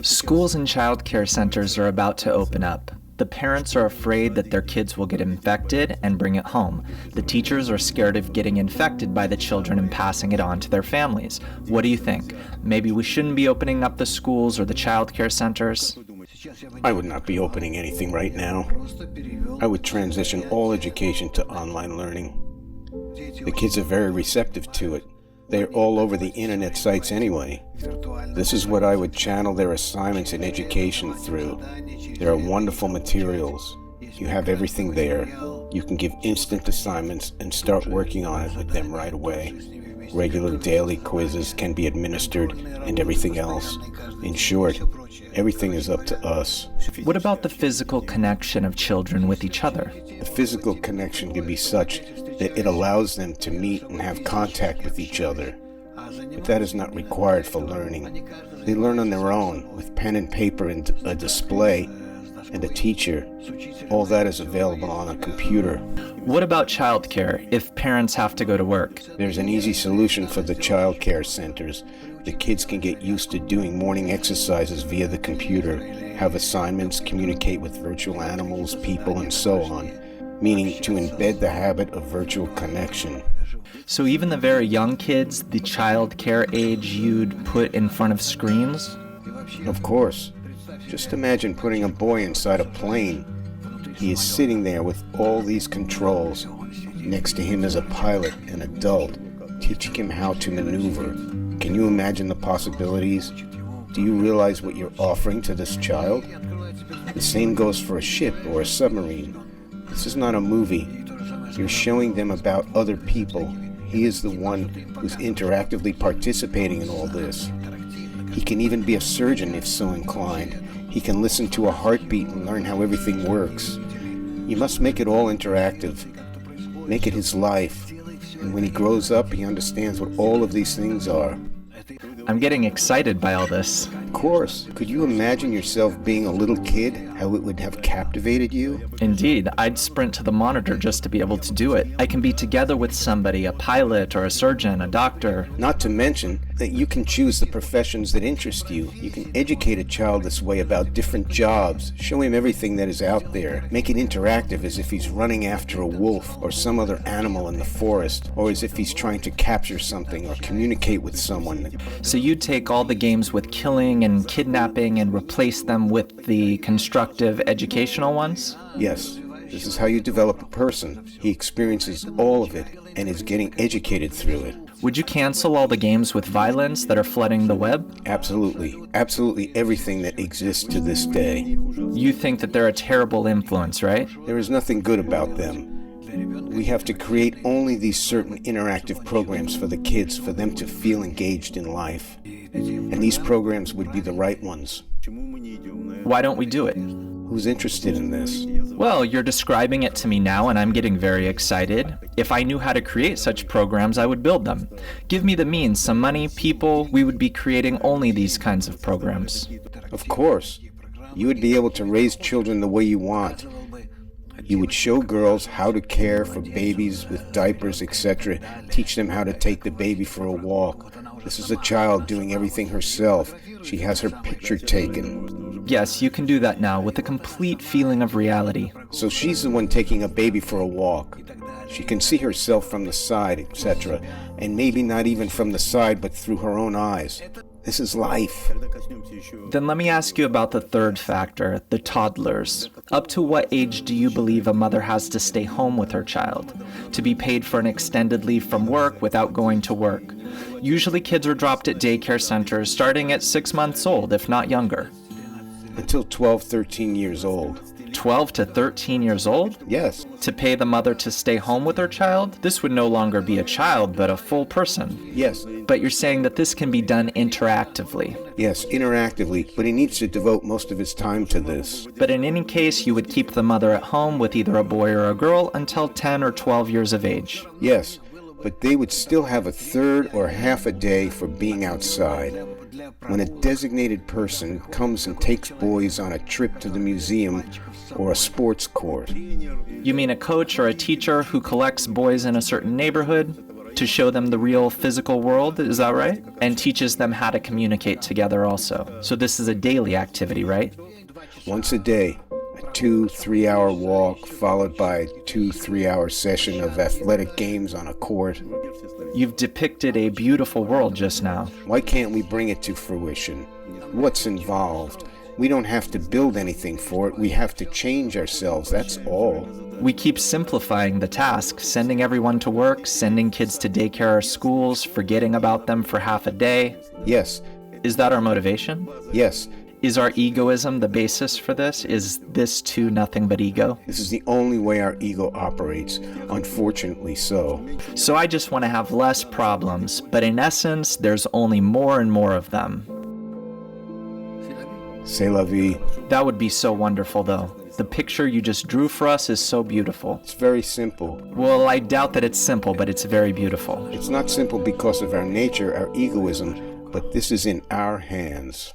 Schools and child care centers are about to open up. The parents are afraid that their kids will get infected and bring it home. The teachers are scared of getting infected by the children and passing it on to their families. What do you think? Maybe we shouldn't be opening up the schools or the child care centers? I would not be opening anything right now. I would transition all education to online learning. The kids are very receptive to it. They're all over the internet sites anyway. This is what I would channel their assignments in education through. There are wonderful materials. You have everything there. You can give instant assignments and start working on it with them right away. Regular daily quizzes can be administered and everything else. In short, everything is up to us. What about the physical connection of children with each other? The physical connection can be such that it allows them to meet and have contact with each other. But that is not required for learning. They learn on their own with pen and paper and a display and a teacher. All that is available on a computer. What about childcare if parents have to go to work? There's an easy solution for the child care centers. The kids can get used to doing morning exercises via the computer, have assignments, communicate with virtual animals, people, and so on, meaning to embed the habit of virtual connection. So even the very young kids, the child care age, you'd put in front of screens? Of course. Just imagine putting a boy inside a plane. He is sitting there with all these controls. Next to him is a pilot, an adult, teaching him how to maneuver. Can you imagine the possibilities? Do you realize what you're offering to this child? The same goes for a ship or a submarine. This is not a movie. You're showing them about other people. He is the one who's interactively participating in all this. He can even be a surgeon if so inclined. He can listen to a heartbeat and learn how everything works. You must make it all interactive. Make it his life. And when he grows up, he understands what all of these things are. I'm getting excited by all this. Of course. Could you imagine yourself being a little kid, how it would have captivated you? Indeed, I'd sprint to the monitor just to be able to do it. I can be together with somebody, a pilot or a surgeon, a doctor. Not to mention that you can choose the professions that interest you. You can educate a child this way about different jobs, show him everything that is out there, make it interactive as if he's running after a wolf or some other animal in the forest, or as if he's trying to capture something or communicate with someone. So you'd take all the games with killing and kidnapping and replace them with the constructive educational ones? Yes. This is how you develop a person. He experiences all of it and is getting educated through it. Would you cancel all the games with violence that are flooding the web? Absolutely. Absolutely everything that exists to this day. You think that they're a terrible influence, right? There is nothing good about them. We have to create only these certain interactive programs for the kids for them to feel engaged in life. And these programs would be the right ones. Why don't we do it? Who's interested in this? Well, you're describing it to me now and I'm getting very excited. If I knew how to create such programs, I would build them. Give me the means, some money, people, we would be creating only these kinds of programs. Of course. You would be able to raise children the way you want. You would show girls how to care for babies with diapers, etc. Teach them how to take the baby for a walk. This is a child doing everything herself. She has her picture taken. Yes, you can do that now with a complete feeling of reality. So she's the one taking a baby for a walk. She can see herself from the side, etc. And maybe not even from the side, but through her own eyes. This is life. Then let me ask you about the third factor, the toddlers. Up to what age do you believe a mother has to stay home with her child? To be paid for an extended leave from work without going to work? Usually kids are dropped at daycare centers starting at 6 months old, if not younger. Until 12, 13 years old. 12 to 13 years old? Yes. To pay the mother to stay home with her child? This would no longer be a child, but a full person. Yes. But you're saying that this can be done interactively. Yes, interactively, but he needs to devote most of his time to this. But in any case, you would keep the mother at home with either a boy or a girl until 10 or 12 years of age. Yes, but they would still have a third or half a day for being outside. When a designated person comes and takes boys on a trip to the museum or a sports court. You mean a coach or a teacher who collects boys in a certain neighborhood? to show them the real physical world, is that right? And teaches them how to communicate together also. So this is a daily activity, right? Once a day, a 2-3 hour walk followed by a 2-3 hour session of athletic games on a court. You've depicted a beautiful world just now. Why can't we bring it to fruition? What's involved? We don't have to build anything for it. We have to change ourselves, that's all. We keep simplifying the task, sending everyone to work, sending kids to daycare or schools, forgetting about them for half a day. Yes. Is that our motivation? Yes. Is our egoism the basis for this? Is this too nothing but ego? This is the only way our ego operates, unfortunately so. So I just want to have less problems, but in essence, there's only more and more of them. C'est la vie. That would be so wonderful, though. The picture you just drew for us is so beautiful. It's very simple. Well, I doubt that it's simple, but it's very beautiful. It's not simple because of our nature, our egoism, but this is in our hands.